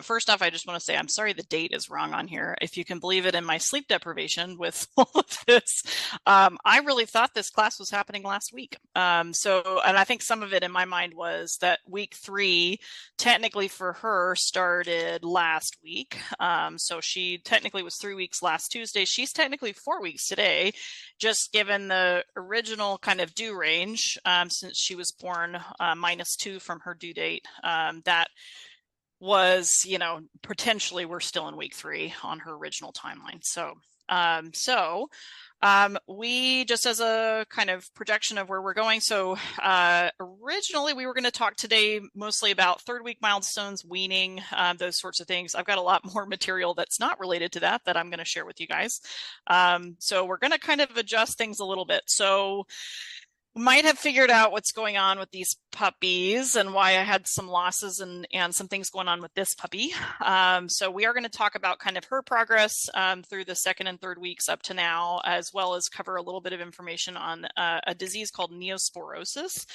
first off, I just want to say I'm sorry the date is wrong on here. If you can believe it, in my sleep deprivation with all of this, I really thought this class was happening last week. And I think some of it in my mind was that week 3, technically for her, started last week. So she technically was 3 weeks last Tuesday. She's technically 4 weeks today, just given the original kind of due range, since she was born -2 from her due date. That was, potentially we're still in week 3 on her original timeline. We just as a kind of projection of where we're going. So originally we were going to talk today mostly about 3rd week milestones, weaning, those sorts of things. I've got a lot more material that's not related to that I'm going to share with you guys. So we're going to kind of adjust things a little bit. So might have figured out what's going on with these puppies and why I had some losses and some things going on with this puppy. So we are going to talk about kind of her progress through the 2nd and 3rd weeks up to now, as well as cover a little bit of information on a disease called neosporosis.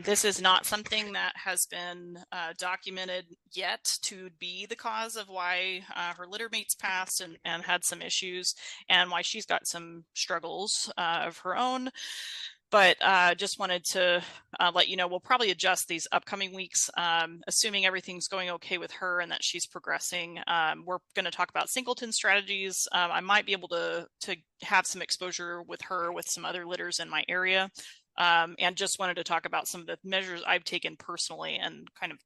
This is not something that has been documented yet to be the cause of why her littermates passed and had some issues, and why she's got some struggles of her own. But just wanted to let you know, we'll probably adjust these upcoming weeks, assuming everything's going okay with her and that she's progressing. We're going to talk about Singleton strategies. I might be able to have some exposure with her with some other litters in my area. And just wanted to talk about some of the measures I've taken personally and kind of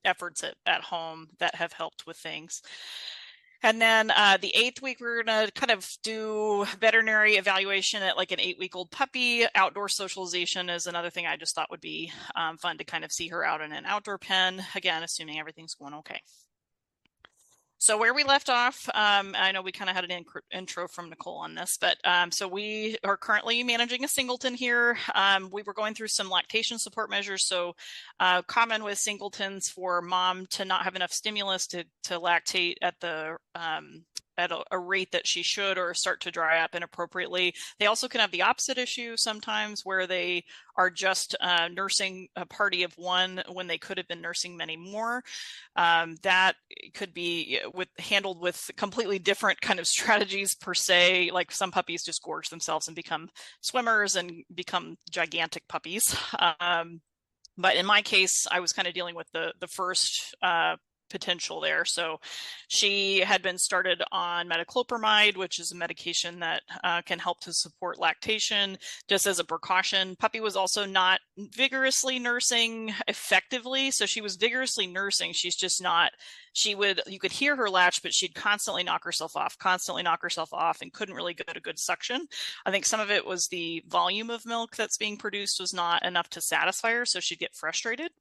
efforts at home that have helped with things. And then the 8th week, we're going to kind of do veterinary evaluation at like an 8-week-old puppy. Outdoor socialization is another thing I just thought would be fun to kind of see her out in an outdoor pen, again, assuming everything's going okay. So where we left off, I know we kind of had an intro from Nicole on this, but so we are currently managing a Singleton here. We were going through some lactation support measures. So common with Singletons for mom to not have enough stimulus to lactate at the at a rate that she should, or start to dry up inappropriately. They also can have the opposite issue sometimes, where they are just nursing a party of one when they could have been nursing many more. That could be handled with completely different kind of strategies per se. Like some puppies just gorge themselves and become swimmers and become gigantic puppies. But in my case, I was kind of dealing with the first potential there. So she had been started on metoclopramide, which is a medication that can help to support lactation just as a precaution. Puppy was also not vigorously nursing effectively. So she was vigorously nursing. She's just not, you could hear her latch, but she'd constantly knock herself off, and couldn't really get a good suction. I think some of it was the volume of milk that's being produced was not enough to satisfy her. So she'd get frustrated.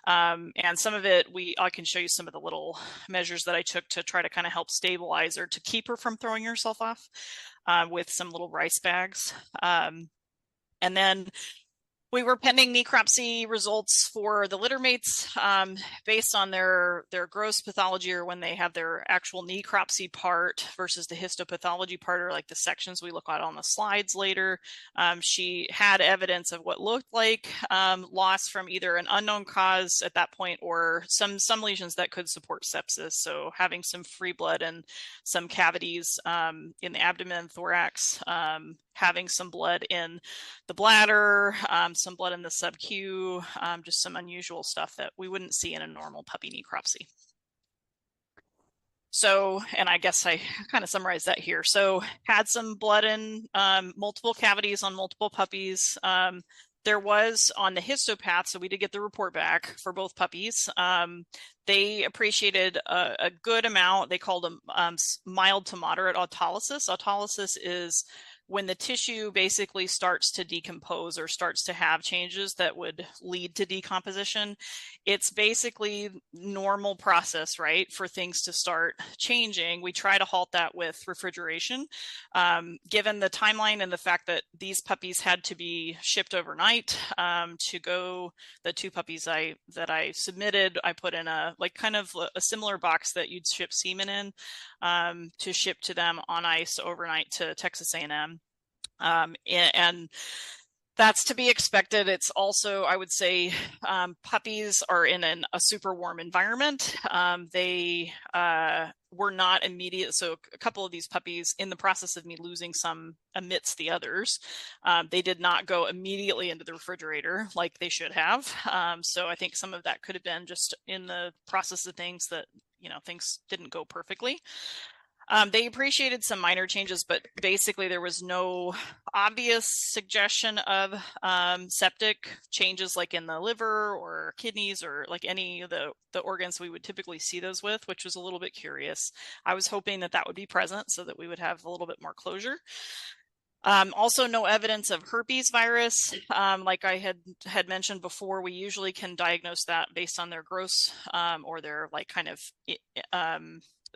And some of it, I can show you some of the little measures that I took to try to kind of help stabilize her, to keep her from throwing herself off, with some little rice bags. And then we were pending necropsy results for the littermates based on their gross pathology, or when they have their actual necropsy part versus the histopathology part, or like the sections we look at on the slides later. She had evidence of what looked like loss from either an unknown cause at that point, or some lesions that could support sepsis. So having some free blood and some cavities in the abdomen and thorax, having some blood in the bladder, some blood in the sub-Q, just some unusual stuff that we wouldn't see in a normal puppy necropsy. So, and I guess I kind of summarized that here. So had some blood in multiple cavities on multiple puppies. There was on the histopath, so we did get the report back for both puppies. They appreciated a good amount. They called them mild to moderate autolysis. Autolysis is when the tissue basically starts to decompose or starts to have changes that would lead to decomposition. It's basically normal process, right, for things to start changing. We try to halt that with refrigeration. Given the timeline and the fact that these puppies had to be shipped overnight to go, the 2 puppies that I submitted, I put in a similar box that you'd ship semen in to ship to them on ice overnight to Texas A&M. And That's to be expected. It's also, I would say, puppies are in a super warm environment. They were not immediate. So a couple of these puppies, in the process of me losing some amidst the others, they did not go immediately into the refrigerator like they should have. So I think some of that could have been just in the process of things that, things didn't go perfectly. They appreciated some minor changes, but basically there was no obvious suggestion of septic changes like in the liver or kidneys or like any of the organs we would typically see those with, which was a little bit curious. I was hoping that that would be present so that we would have a little bit more closure. Also, no evidence of herpes virus. Like I had mentioned before, we usually can diagnose that based on their gross or their like kind of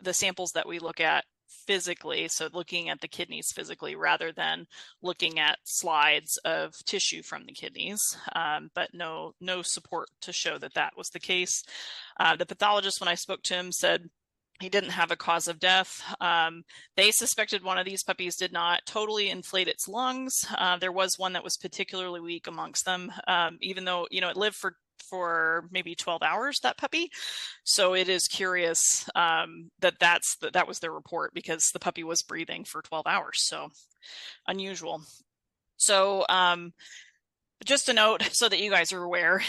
the samples that we look at physically. So looking at the kidneys physically rather than looking at slides of tissue from the kidneys, but no support to show that that was the case. The pathologist, when I spoke to him, said he didn't have a cause of death. They suspected one of these puppies did not totally inflate its lungs. There was one that was particularly weak amongst them, even though, it lived for maybe 12 hours, that puppy. So it is curious that was their report, because the puppy was breathing for 12 hours. So unusual. So just a note so that you guys are aware,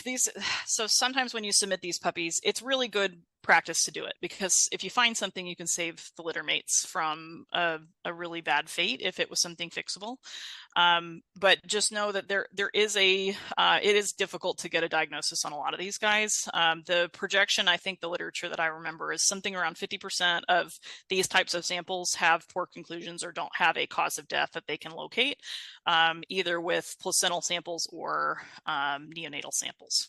so sometimes when you submit these puppies, it's really good practice to do it, because if you find something, you can save the litter mates from a really bad fate if it was something fixable. But just know that there is it is difficult to get a diagnosis on a lot of these guys. The projection, I think the literature that I remember is something around 50% of these types of samples have poor conclusions or don't have a cause of death that they can locate, either with placental samples or neonatal samples.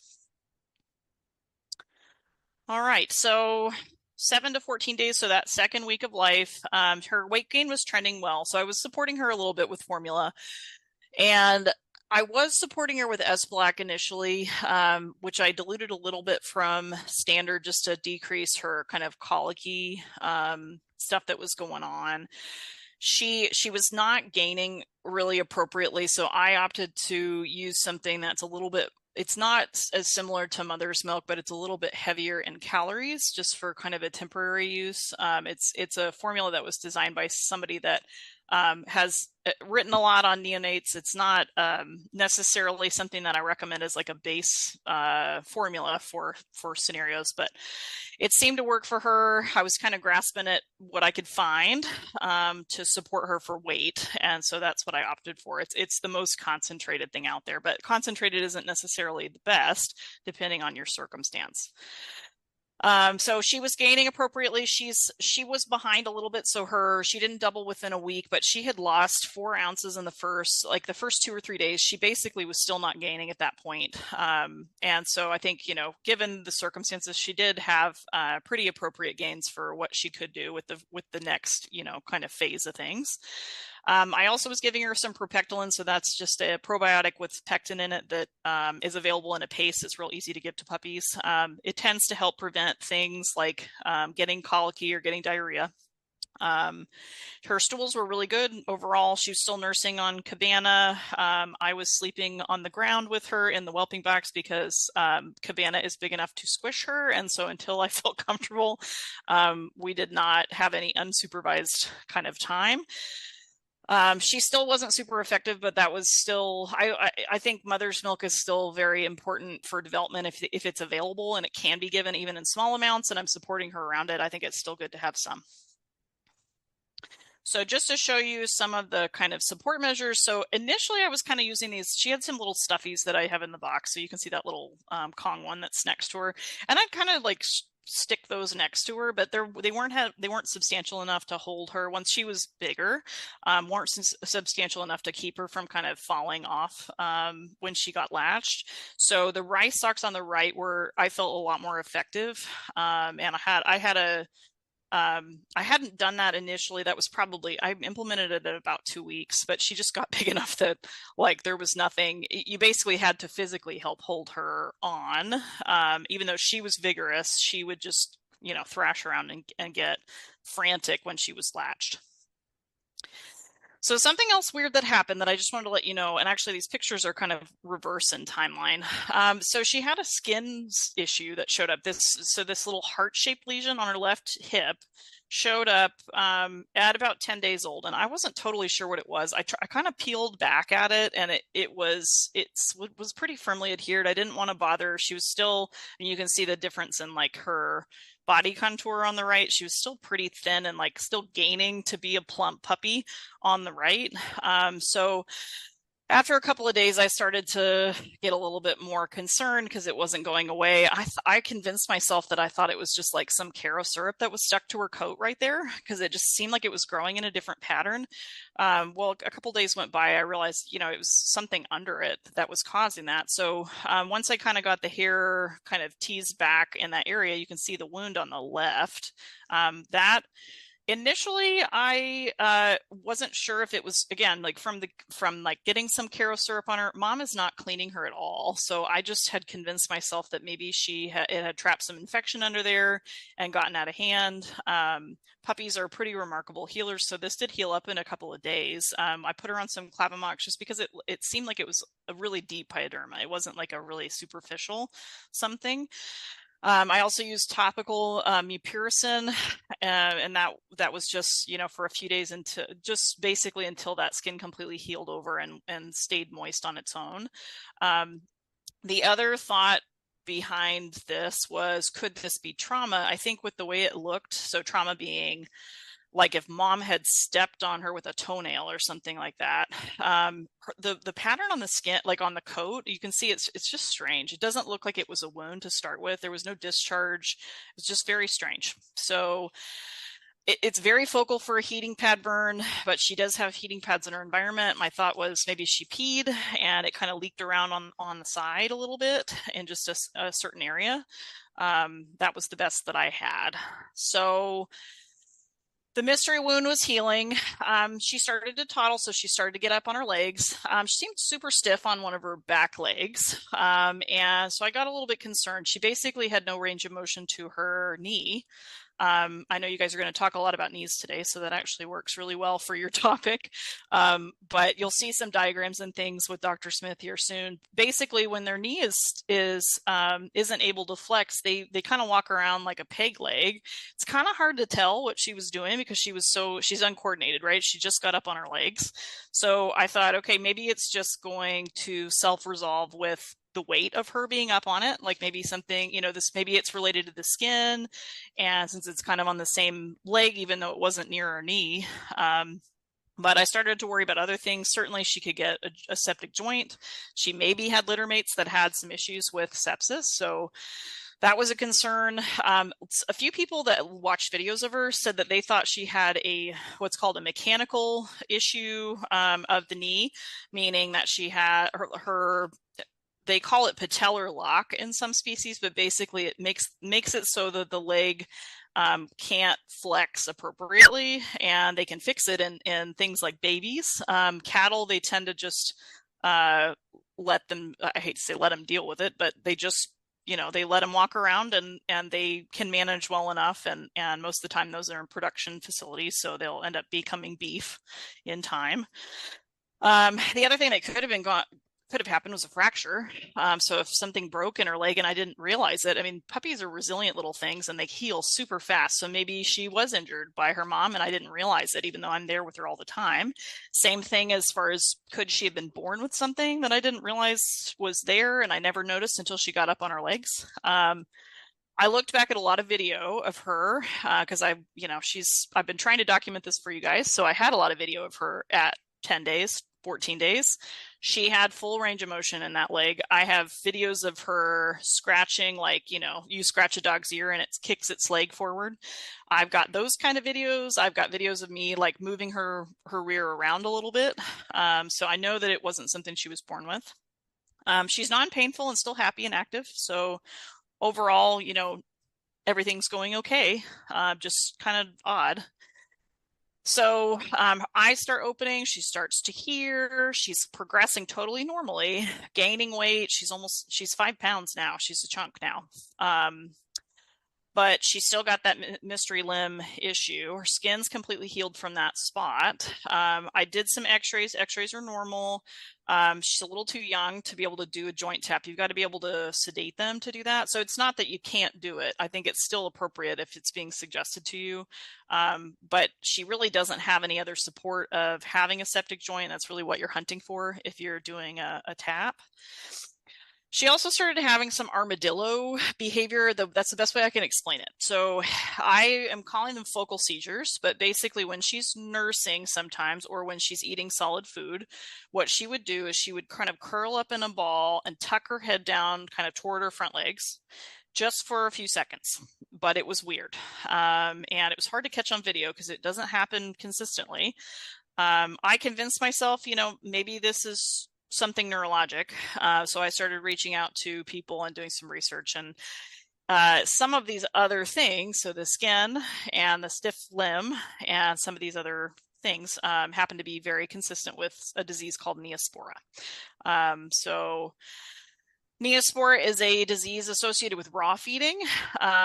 All right, so 7 to 14 days, so that second week of life, her weight gain was trending well. So I was supporting her a little bit with formula, and I was supporting her with S-Black initially, which I diluted a little bit from standard just to decrease her kind of colicky stuff that was going on. She was not gaining really appropriately, so I opted to use something that's a little bit, it's not as similar to mother's milk, but it's a little bit heavier in calories just for kind of a temporary use. It's a formula that was designed by somebody that has written a lot on neonates. It's not necessarily something that I recommend as like a base formula for scenarios, but it seemed to work for her. I was kind of grasping at what I could find to support her for weight, and so that's what I opted for. It's the most concentrated thing out there, but concentrated isn't necessarily the best depending on your circumstance. So she was gaining appropriately. She was behind a little bit, so she didn't double within a week, but she had lost 4 ounces in the first 2 or 3 days. She basically was still not gaining at that point. And so I think, given the circumstances, she did have pretty appropriate gains for what she could do with the next, kind of phase of things. I also was giving her some propectolin, so that's just a probiotic with pectin in it that is available in a paste. It's real easy to give to puppies. It tends to help prevent things like getting colicky or getting diarrhea. Her stools were really good overall. She was still nursing on Cabana. I was sleeping on the ground with her in the whelping box because Cabana is big enough to squish her, and so until I felt comfortable, we did not have any unsupervised kind of time. She still wasn't super effective, but that was still, I think mother's milk is still very important for development if it's available, and it can be given even in small amounts, and I'm supporting her around it. I think it's still good to have some. So just to show you some of the kind of support measures. So initially I was kind of using these, she had some little stuffies that I have in the box. So you can see that little Kong one that's next to her. And I'd kind of like stick those next to her, but they weren't substantial enough to hold her once she was bigger, weren't substantial enough to keep her from kind of falling off when she got latched. So the rice socks on the right I felt a lot more effective. And I hadn't done that initially. That was I implemented it at about 2 weeks, but she just got big enough that like there was nothing. You basically had to physically help hold her on. Even though she was vigorous, she would just, thrash around and get frantic when she was latched. So something else weird that happened that I just wanted to let you know, and actually these pictures are kind of reverse in timeline. So she had a skin issue that showed up. This little heart-shaped lesion on her left hip showed up at about 10 days old, and I wasn't totally sure what it was. I kind of peeled back at it, and it was pretty firmly adhered. I didn't want to bother. She was still, and you can see the difference in like her body contour on the right. She was still pretty thin and like still gaining to be a plump puppy on the right. So after a couple of days, I started to get a little bit more concerned because it wasn't going away. I convinced myself that I thought it was just like some Caro syrup that was stuck to her coat right there because it just seemed like it was growing in a different pattern. Well, a couple of days went by, I realized, it was something under it that was causing that. So once I kind of got the hair kind of teased back in that area, you can see the wound on the left. That Initially, I wasn't sure if it was, again, like from like getting some Caro syrup on her. Mom is not cleaning her at all, so I just had convinced myself that maybe it had trapped some infection under there and gotten out of hand. Puppies are pretty remarkable healers, so this did heal up in a couple of days. I put her on some Clavamox just because it seemed like it was a really deep pyoderma. It wasn't like a really superficial something. I also used topical mupirocin, and that was just for a few days just basically until that skin completely healed over and stayed moist on its own. The other thought behind this was, could this be trauma? I think with the way it looked, so trauma being like if mom had stepped on her with a toenail or something like that. The pattern on the skin, like on the coat, you can see it's just strange. It doesn't look like it was a wound to start with. There was no discharge. It's just very strange. So it's very focal for a heating pad burn, but she does have heating pads in her environment. My thought was maybe she peed and it kind of leaked around on the side a little bit in just a certain area. That was the best that I had. So the mystery wound was healing. She started to toddle, so she started to get up on her legs. She seemed super stiff on one of her back legs. And so I got a little bit concerned. She basically had no range of motion to her knee. I know you guys are going to talk a lot about knees today, so that actually works really well for your topic. But you'll see some diagrams and things with Dr. Smith here soon. Basically, when their knee isn't able to flex, they kind of walk around like a peg leg. It's kind of hard to tell what she was doing because she's uncoordinated, right? She just got up on her legs. So I thought, okay, maybe it's just going to self-resolve with the weight of her being up on it, like maybe something, maybe it's related to the skin, and since it's kind of on the same leg, even though it wasn't near her knee. But I started to worry about other things. Certainly she could get a septic joint. She maybe had littermates that had some issues with sepsis, so that was a concern. A few people that watched videos of her said that they thought she had what's called a mechanical issue of the knee, meaning that she had her they call it patellar lock in some species, but basically it makes it so that the leg can't flex appropriately, and they can fix it in things like babies. Cattle, they tend to just let them, I hate to say let them deal with it, but they just, they let them walk around and they can manage well enough. And most of the time those are in production facilities, so they'll end up becoming beef in time. The other thing that could have happened was a fracture. So if something broke in her leg and I didn't realize it, I mean, puppies are resilient little things and they heal super fast. So maybe she was injured by her mom and I didn't realize it, even though I'm there with her all the time. Same thing as far as, could she have been born with something that I didn't realize was there and I never noticed until she got up on her legs? I looked back at a lot of video of her because I've been trying to document this for you guys. So I had a lot of video of her at 10 days, 14 days. She had full range of motion in that leg. I have videos of her scratching, like, you scratch a dog's ear and it kicks its leg forward. I've got those kind of videos. I've got videos of me like moving her rear around a little bit. So I know that it wasn't something she was born with. She's non-painful and still happy and active. So overall, everything's going okay. Just kind of odd. So I start opening, she starts to hear, she's progressing totally normally, gaining weight. She's 5 pounds now. She's a chunk now. but she still got that mystery limb issue. Her skin's completely healed from that spot. I did some x-rays. X-rays are normal. She's a little too young to be able to do a joint tap. You've got to be able to sedate them to do that. So it's not that you can't do it. I think it's still appropriate if it's being suggested to you. But she really doesn't have any other support of having a septic joint. That's really what you're hunting for if you're doing a tap. She also started having some armadillo behavior. That's the best way I can explain it. So I am calling them focal seizures, but basically when she's nursing sometimes, or when she's eating solid food, what she would do is she would kind of curl up in a ball and tuck her head down kind of toward her front legs just for a few seconds. But it was weird. And it was hard to catch on video because it doesn't happen consistently. I convinced myself, maybe this is something neurologic. So I started reaching out to people and doing some research, and some of these other things, so the skin and the stiff limb and some of these other things happen to be very consistent with a disease called neospora. So neospora is a disease associated with raw feeding.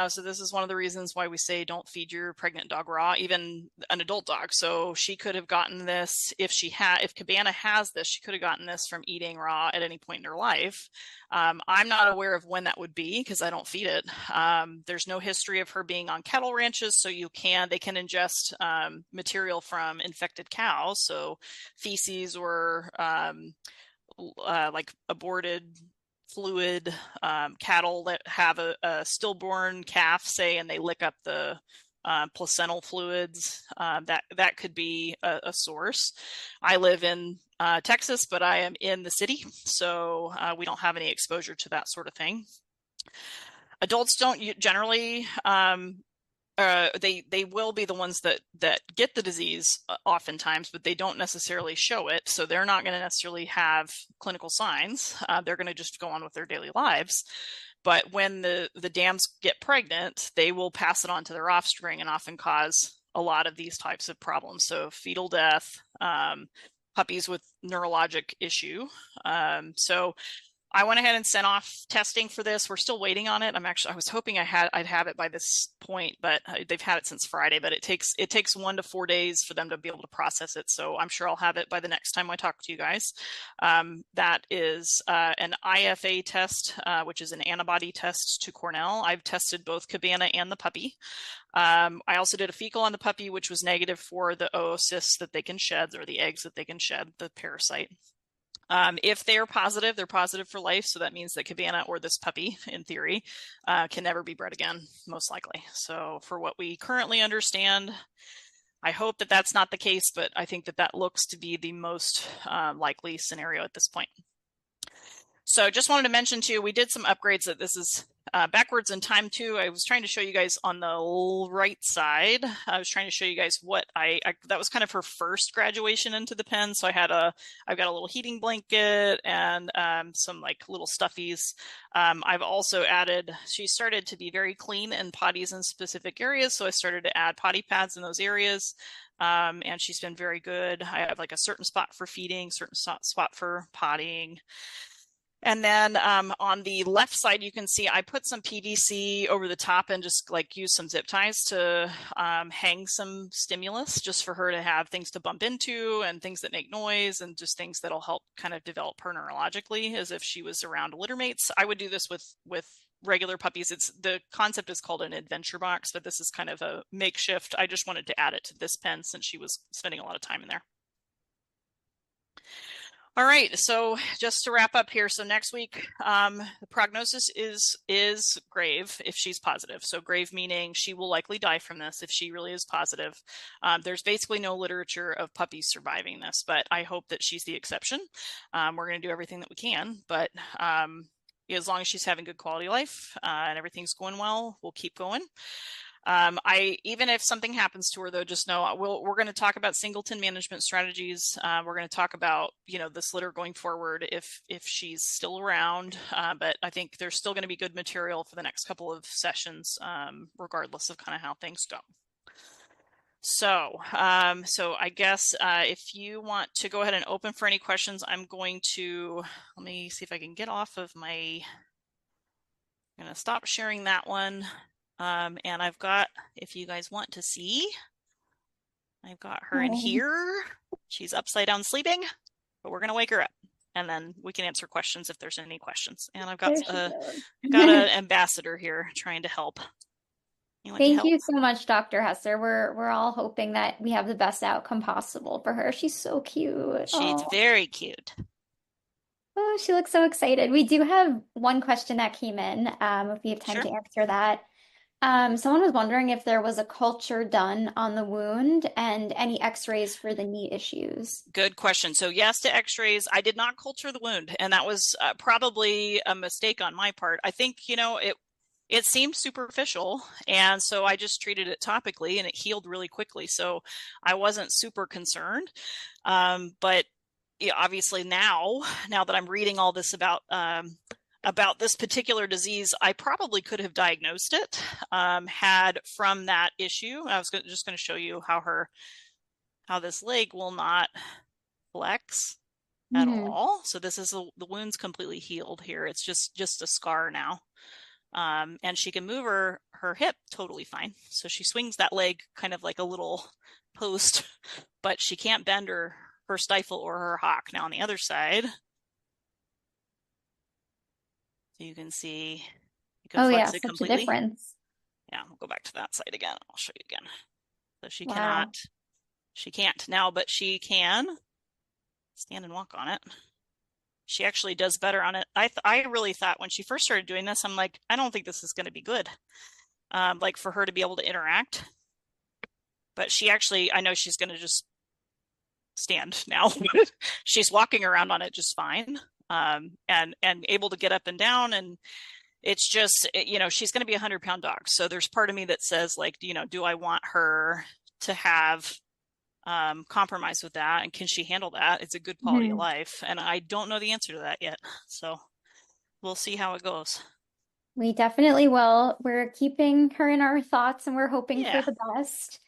So this is one of the reasons why we say don't feed your pregnant dog raw, even an adult dog. So she could have gotten this if Cabana has this, she could have gotten this from eating raw at any point in her life. I'm not aware of when that would be because I don't feed it. There's no history of her being on cattle ranches, so they can ingest material from infected cows, so feces or like aborted fluid, cattle that have a stillborn calf, say, and they lick up the placental fluids, that could be a source. I live in Texas, but I am in the city, so we don't have any exposure to that sort of thing. Adults don't generally they will be the ones that get the disease oftentimes, but they don't necessarily show it. So they're not going to necessarily have clinical signs. They're going to just go on with their daily lives. But when the dams get pregnant, they will pass it on to their offspring and often cause a lot of these types of problems. So fetal death, puppies with neurologic issue. So I went ahead and sent off testing for this. We're still waiting on it. I was hoping I'd have it by this point, but they've had it since Friday, but it takes 1 to 4 days for them to be able to process it. So I'm sure I'll have it by the next time I talk to you guys. That is an IFA test, which is an antibody test to Cornell. I've tested both Cabana and the puppy. I also did a fecal on the puppy, which was negative for the oocysts that they can shed, or the eggs that they can shed, the parasite. If they're positive for life. So that means that Cabana, or this puppy in theory, can never be bred again, most likely. So for what we currently understand, I hope that that's not the case, but I think that looks to be the most likely scenario at this point. So just wanted to mention too, we did some upgrades. That this is backwards in time too. I was trying to show you guys on the right side. I was trying to show you guys what that was kind of her first graduation into the pen. So I've got a little heating blanket and some like little stuffies. I've also added, she started to be very clean in potties in specific areas. So I started to add potty pads in those areas. And she's been very good. I have like a certain spot for feeding, certain spot for pottying. And then on the left side, you can see I put some PVC over the top and just like use some zip ties to hang some stimulus, just for her to have things to bump into and things that make noise, and just things that'll help kind of develop her neurologically as if she was around littermates. I would do this with regular puppies. The concept is called an adventure box, but this is kind of a makeshift. I just wanted to add it to this pen since she was spending a lot of time in there. All right, so just to wrap up here, so next week, the prognosis is grave if she's positive. So grave meaning she will likely die from this if she really is positive. There's basically no literature of puppies surviving this, but I hope that she's the exception. We're going to do everything that we can, but as long as she's having good quality life and everything's going well, we'll keep going. Even if something happens to her, though, just know we're going to talk about Singleton management strategies. We're going to talk about, this litter going forward if she's still around. But I think there's still going to be good material for the next couple of sessions, regardless of kind of how things go. So I guess if you want to go ahead and open for any questions, I'm going to, let me see if I can get off of I'm going to stop sharing that one. And I've got, if you guys want to see, I've got her in Oh, here. She's upside down sleeping, but we're gonna wake her up, and then we can answer questions if there's any questions. And I've got there she a goes. an ambassador here trying to help. You want to Thank help? you so much, Dr. Hesser. We're all hoping that we have the best outcome possible for her. She's so cute. She's Oh, very cute. oh, she looks so excited. We do have one question that came in, if we have time Sure. to answer that. Someone was wondering if there was a culture done on the wound and any x-rays for the knee issues. Good question. So yes to x-rays. I did not culture the wound, and that was probably a mistake on my part. I think, it seemed superficial, and so I just treated it topically and it healed really quickly. So I wasn't super concerned. But yeah, obviously now that I'm reading all this about this particular disease, I probably could have diagnosed it had from that issue. I was just going to show you how this leg will not flex at Hmm. all. So this is the wound's completely healed here. It's just a scar now. And she can move her hip totally fine. So she swings that leg kind of like a little post, but she can't bend her stifle or her hock. Now on the other side, so you can see you can Oh yeah, flex it such a completely. difference. Yeah, we'll go back to that side again. I'll show you again. So Wow. she can't now, but she can stand and walk on it. She actually does better on it. I really thought when she first started doing this, I'm like, I don't think this is going to be good. Like for her to be able to interact. But she actually, I know she's going to just stand now. She's walking around on it just fine, and able to get up and down. And it's just, she's going to be a 100-pound dog. So there's part of me that says, like, do I want her to have compromise with that, and can she handle that? It's a good quality of Mhm. life, and I don't know the answer to that yet. So we'll see how it goes. We definitely will. We're keeping her in our thoughts and we're hoping for Yeah. the best.